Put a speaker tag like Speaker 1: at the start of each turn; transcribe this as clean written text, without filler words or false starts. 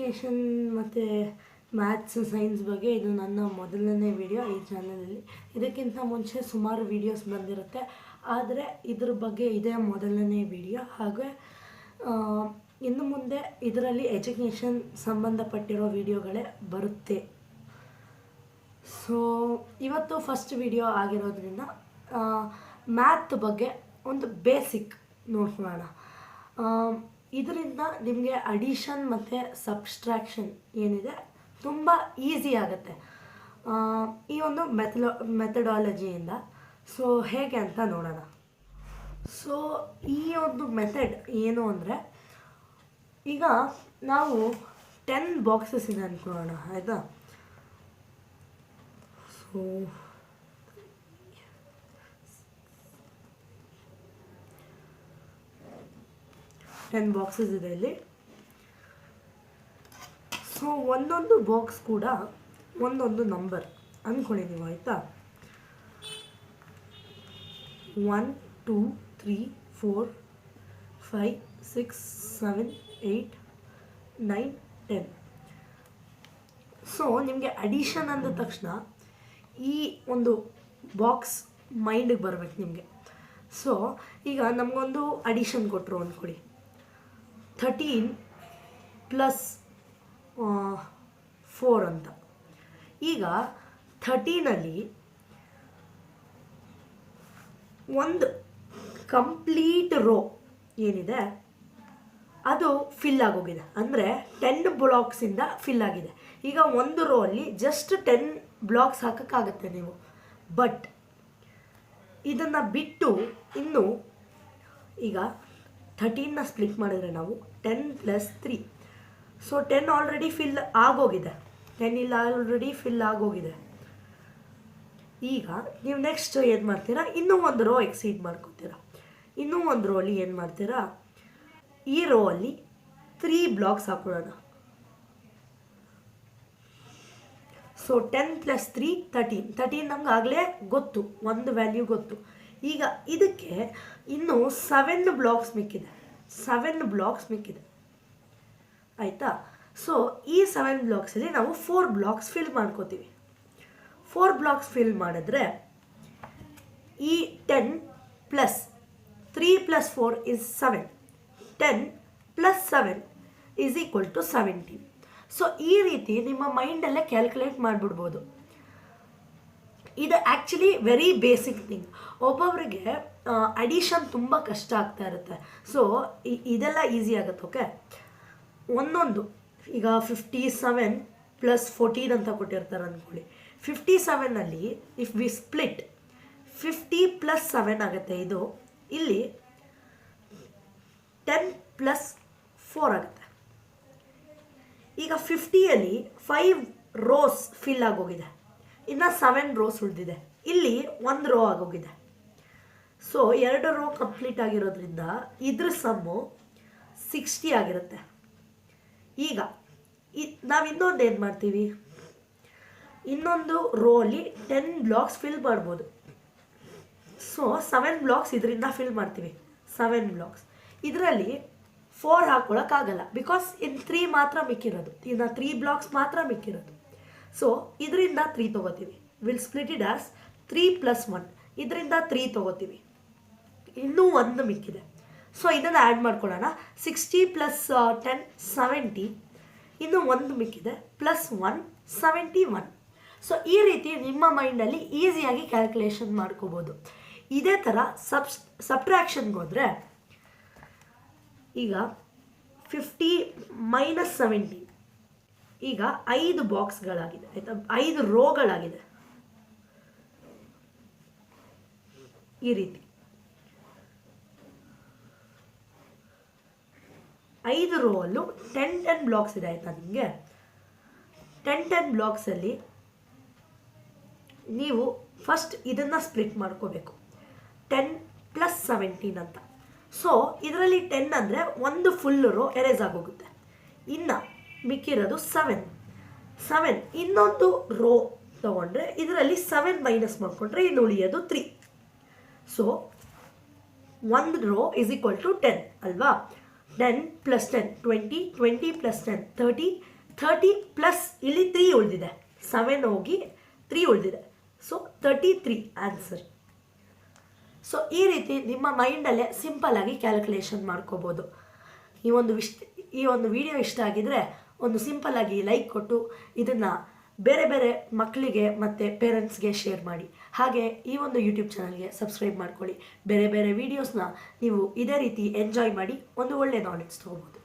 Speaker 1: Education ಮತ್ತು maths science ಬಗ್ಗೆ ಇದು ನನ್ನ ಮೊದಲನೇ ವಿಡಿಯೋ ಈ ಚಾನಲಲ್ಲಿ. ಇದಕ್ಕಿಂತ ಮುಂಚೆ ಸುಮಾರು ವೀಡಿಯೋಸ್ ಬಂದಿರುತ್ತೆ, ಆದರೆ ಇದ್ರ ಬಗ್ಗೆ ಇದೇ ಮೊದಲನೇ ವಿಡಿಯೋ. ಹಾಗೆ ಇನ್ನು ಮುಂದೆ ಇದರಲ್ಲಿ ಎಜುಕೇಷನ್ ಸಂಬಂಧಪಟ್ಟಿರೋ ವಿಡಿಯೋಗಳೇ ಬರುತ್ತೆ. ಸೊ ಇವತ್ತು ಫಸ್ಟ್ ವಿಡಿಯೋ ಆಗಿರೋದ್ರಿಂದ ಮ್ಯಾಥ್ ಬಗ್ಗೆ ಒಂದು ಬೇಸಿಕ್ ನೋಡ್ಕೊಳ್ಳೋಣ. ಇದರಿಂದ ನಿಮಗೆ ಅಡಿಷನ್ ಮತ್ತು ಸಬ್ಸ್ಟ್ರಾಕ್ಷನ್ ಏನಿದೆ ತುಂಬ ಈಸಿ ಆಗುತ್ತೆ ಈ ಒಂದು ಮೆಥಡಾಲಜಿಯಿಂದ. ಸೊ ಹೇಗೆ ಅಂತ ನೋಡೋಣ. ಸೊ ಈ ಒಂದು ಮೆಥಡ್ ಏನು ಅಂದರೆ, ಈಗ ನಾವು 10 ಬಾಕ್ಸಸ್ ಇದೆ ಅಂದ್ಕೊಳ್ಳೋಣ, ಆಯಿತಾ. ಸೊ 10 ಬಾಕ್ಸಸ್ ಇದೆ ಇಲ್ಲಿ. ಸೊ ಒಂದೊಂದು ಬಾಕ್ಸ್ ಕೂಡ ಒಂದೊಂದು ನಂಬರ್ ಅಂದ್ಕೊಳ್ಳಿ ನೀವು, ಆಯಿತಾ. 1 2 3 4 5 6 7 8 9 10. ಸೊ ನಿಮಗೆ ಅಡಿಷನ್ ಅಂದ ತಕ್ಷಣ ಈ ಒಂದು ಬಾಕ್ಸ್ ಮೈಂಡಿಗೆ ಬರಬೇಕು ನಿಮಗೆ. ಸೊ ಈಗ ನಮಗೊಂದು ಅಡಿಷನ್ ಕೊಟ್ಟರು ಅಂದ್ಕೊಳ್ಳಿ, 13 ಪ್ಲಸ್ 4 ಅಂತ. ಈಗ 13ಅಲ್ಲಿ ಒಂದು ಕಂಪ್ಲೀಟ್ ರೋ ಏನಿದೆ ಅದು ಫಿಲ್ ಆಗೋಗಿದೆ, ಅಂದರೆ 10 ಬ್ಲಾಕ್ಸಿಂದ ಫಿಲ್ ಆಗಿದೆ. ಈಗ ಒಂದು ರೋ ಅಲ್ಲಿ ಜಸ್ಟ್ 10 ಬ್ಲಾಕ್ಸ್ ಹಾಕೋಕ್ಕಾಗತ್ತೆ ನೀವು. ಬಟ್ ಇದನ್ನು ಬಿಟ್ಟು ಇನ್ನು ಈಗ 13ನ ಸ್ಪ್ಲಿಟ್ ಮಾಡಿದರೆ ನಾವು 10 + 3. ಸೊ 10 ಆಲ್ರೆಡಿ ಫಿಲ್ ಆಗೋಗಿದೆ, 10 ಇಲ್ಲ ಆಲ್ರೆಡಿ ಫಿಲ್ ಆಗೋಗಿದೆ. ಈಗ ನೀವು ನೆಕ್ಸ್ಟ್ ಏನು ಮಾಡ್ತೀರಾ, ಇನ್ನೂ ಒಂದು ರೋ ಎಕ್ಸೀಡ್ ಮಾಡ್ಕೊತೀರಾ. ಇನ್ನೂ ಒಂದು ರೋ ಅಲ್ಲಿ ಏನು ಮಾಡ್ತೀರಾ, ಈ ರೋ ಅಲ್ಲಿ 3 ಬ್ಲಾಕ್ಸ್ ಹಾಕೊಳ್ಳೋಣ. ಸೊ 10 + 3 13 ನಮ್ಗೆ ಆಗಲೇ ಗೊತ್ತು, ಒಂದು ವ್ಯಾಲ್ಯೂ ಗೊತ್ತು. ಈಗ ಇದಕ್ಕೆ ಇನ್ನೂ 7 ಬ್ಲಾಕ್ಸ್ ಮಿಕ್ಕಿದೆ, 7 ಬ್ಲಾಕ್ಸ್ ಮಿಕ್ಕಿದೆ, ಆಯಿತಾ. ಸೊ ಈ 7 ಬ್ಲಾಕ್ಸಲ್ಲಿ ನಾವು 4 ಬ್ಲಾಕ್ಸ್ ಫಿಲ್ ಮಾಡ್ಕೋತೀವಿ. 4 ಬ್ಲಾಕ್ಸ್ ಫಿಲ್ ಮಾಡಿದ್ರೆ ಈ 10 + 3 + 4 is 7. 10 + 7 = 17. ಸೊ ಈ ರೀತಿ ನಿಮ್ಮ ಮೈಂಡಲ್ಲೇ ಕ್ಯಾಲ್ಕುಲೇಟ್ ಮಾಡಿಬಿಡ್ಬೋದು. ಇದು ಆ್ಯಕ್ಚುಲಿ ವೆರಿ ಬೇಸಿಕ್ ಥಿಂಗ್. ಒಬ್ಬೊಬ್ಬರಿಗೆ ಅಡಿಷನ್ ತುಂಬ ಕಷ್ಟ ಆಗ್ತಾ ಇರುತ್ತೆ. ಸೊ ಇದೆಲ್ಲ ಈಸಿ ಆಗುತ್ತೆ. ಓಕೆ, ಒಂದೊಂದು ಈಗ 57 + 14 ಅಂತ ಕೊಟ್ಟಿರ್ತಾರೆ ಅಂದ್ಕೊಳ್ಳಿ. 57ಅಲ್ಲಿ ಇಫ್ ವಿ ಸ್ಪ್ಲಿಟ್ 50 + 7 ಆಗುತ್ತೆ. ಇದು ಇಲ್ಲಿ 10 + 4 ಆಗುತ್ತೆ. ಈಗ 50ಅಲ್ಲಿ 5 ರೋಸ್ ಫಿಲ್ ಆಗೋಗಿದೆ, ಇನ್ನು 7 ರೋಸ್ ಉಳಿದಿದೆ. ಇಲ್ಲಿ 1 ರೋ ಆಗೋಗಿದೆ. ಸೊ 2 ರೋ ಕಂಪ್ಲೀಟ್ ಆಗಿರೋದ್ರಿಂದ ಇದ್ರ ಸಮ್ಮು 60 ಆಗಿರುತ್ತೆ. ಈಗ ನಾವು ಇನ್ನೊಂದು ಏನು ಮಾಡ್ತೀವಿ, ಇನ್ನೊಂದು ರೋ ಅಲ್ಲಿ 10 ಬ್ಲಾಕ್ಸ್ ಫಿಲ್ ಮಾಡ್ಬೋದು. ಸೊ 7 ಬ್ಲಾಕ್ಸ್ ಇದರಿಂದ ಫಿಲ್ ಮಾಡ್ತೀವಿ, 7 ಬ್ಲಾಕ್ಸ್. ಇದರಲ್ಲಿ 4 ಹಾಕ್ಕೊಳಕ್ಕಾಗಲ್ಲ, ಬಿಕಾಸ್ ಇನ್ನು 3 ಮಾತ್ರ ಮಿಕ್ಕಿರೋದು, ಇನ್ನು 3 ಬ್ಲಾಕ್ಸ್ ಮಾತ್ರ ಮಿಕ್ಕಿರೋದು. ಸೊ ಇದರಿಂದ 3 ತೊಗೋತೀವಿ, ವಿಲ್ ಸ್ಪ್ಲಿಟ್ ಇಟ್ ಆಸ್ 3 + 1. ಇದರಿಂದ 3 ತೊಗೋತೀವಿ, ಇನ್ನೂ 1 ಮಿಕ್ಕಿದೆ. ಸೊ ಇದನ್ನು ಆ್ಯಡ್ ಮಾಡ್ಕೊಳ್ಳೋಣ. 60 + 10 70, ಇನ್ನೂ 1 ಮಿಕ್ಕಿದೆ, +1 71. ಸೊ ಈ ರೀತಿ ನಿಮ್ಮ ಮೈಂಡಲ್ಲಿ ಈಸಿಯಾಗಿ ಕ್ಯಾಲ್ಕುಲೇಷನ್ ಮಾಡ್ಕೋಬೋದು. ಇದೇ ಥರ ಸಬ್ಟ್ರಾಕ್ಷನ್ಗೆ ಹೋದರೆ, ಈಗ 50 - 70 ಈಗ 5 ಬಾಕ್ಸ್ಗಳಾಗಿದೆ, ಆಯಿತಾ, 5 ರೋಗಳಾಗಿದೆ. ಈ ರೀತಿ 5 ರೋ ಅಲ್ಲೂ 10 ಬ್ಲಾಕ್ಸ್ ಇದೆ, ಆಯಿತಾ. ನಿಮಗೆ 10 ಬ್ಲಾಕ್ಸಲ್ಲಿ ನೀವು ಫಸ್ಟ್ ಇದನ್ನು ಸ್ಪ್ಲಿಟ್ ಮಾಡ್ಕೋಬೇಕು, 10 + 17 ಅಂತ. ಸೊ ಇದರಲ್ಲಿ 10 ಅಂದರೆ ಒಂದು ಫುಲ್ ರೋ ಎರೇಸ್ ಆಗೋಗುತ್ತೆ. ಇನ್ನು ಮಿಕ್ಕಿರೋದು 7. ಇನ್ನೊಂದು ರೋ ತೊಗೊಂಡ್ರೆ ಇದರಲ್ಲಿ 7 ಮೈನಸ್ ಮಾಡಿಕೊಂಡ್ರೆ ಇನ್ನು ಉಳಿಯೋದು 3. ಸೊ 1 ರೋ = 10 ಅಲ್ವಾ. 10 + 10 20, 20 + 10 30, 30 ಪ್ಲಸ್ ಇಲ್ಲಿ 3 ಉಳಿದಿದೆ, 7 ಹೋಗಿ 3 ಉಳಿದಿದೆ. So 33 answer. ಸೊ ಈ ರೀತಿ ನಿಮ್ಮ ಮೈಂಡಲ್ಲೇ ಸಿಂಪಲ್ಲಾಗಿ ಕ್ಯಾಲ್ಕುಲೇಷನ್ ಮಾಡ್ಕೋಬೋದು. ಈ ಒಂದು ವಿಡಿಯೋ ಇಷ್ಟ ಆಗಿದರೆ ಒಂದು ಸಿಂಪಲ್ಲಾಗಿ ಲೈಕ್ ಕೊಟ್ಟು ಇದನ್ನು ಬೇರೆ ಬೇರೆ ಮಕ್ಕಳಿಗೆ ಮತ್ತು ಪೇರೆಂಟ್ಸ್ಗೆ ಶೇರ್ ಮಾಡಿ. ಹಾಗೆ ಈ ಒಂದು ಯೂಟ್ಯೂಬ್ ಚಾನಲ್ಗೆ ಸಬ್ಸ್ಕ್ರೈಬ್ ಮಾಡ್ಕೊಳ್ಳಿ. ಬೇರೆ ಬೇರೆ ವೀಡಿಯೋಸ್ನ ನೀವು ಇದೇ ರೀತಿ ಎಂಜಾಯ್ ಮಾಡಿ ಒಂದು ಒಳ್ಳೆಯ ನಾಲೆಡ್ಜ್ ತೊಗೋಬೋದು.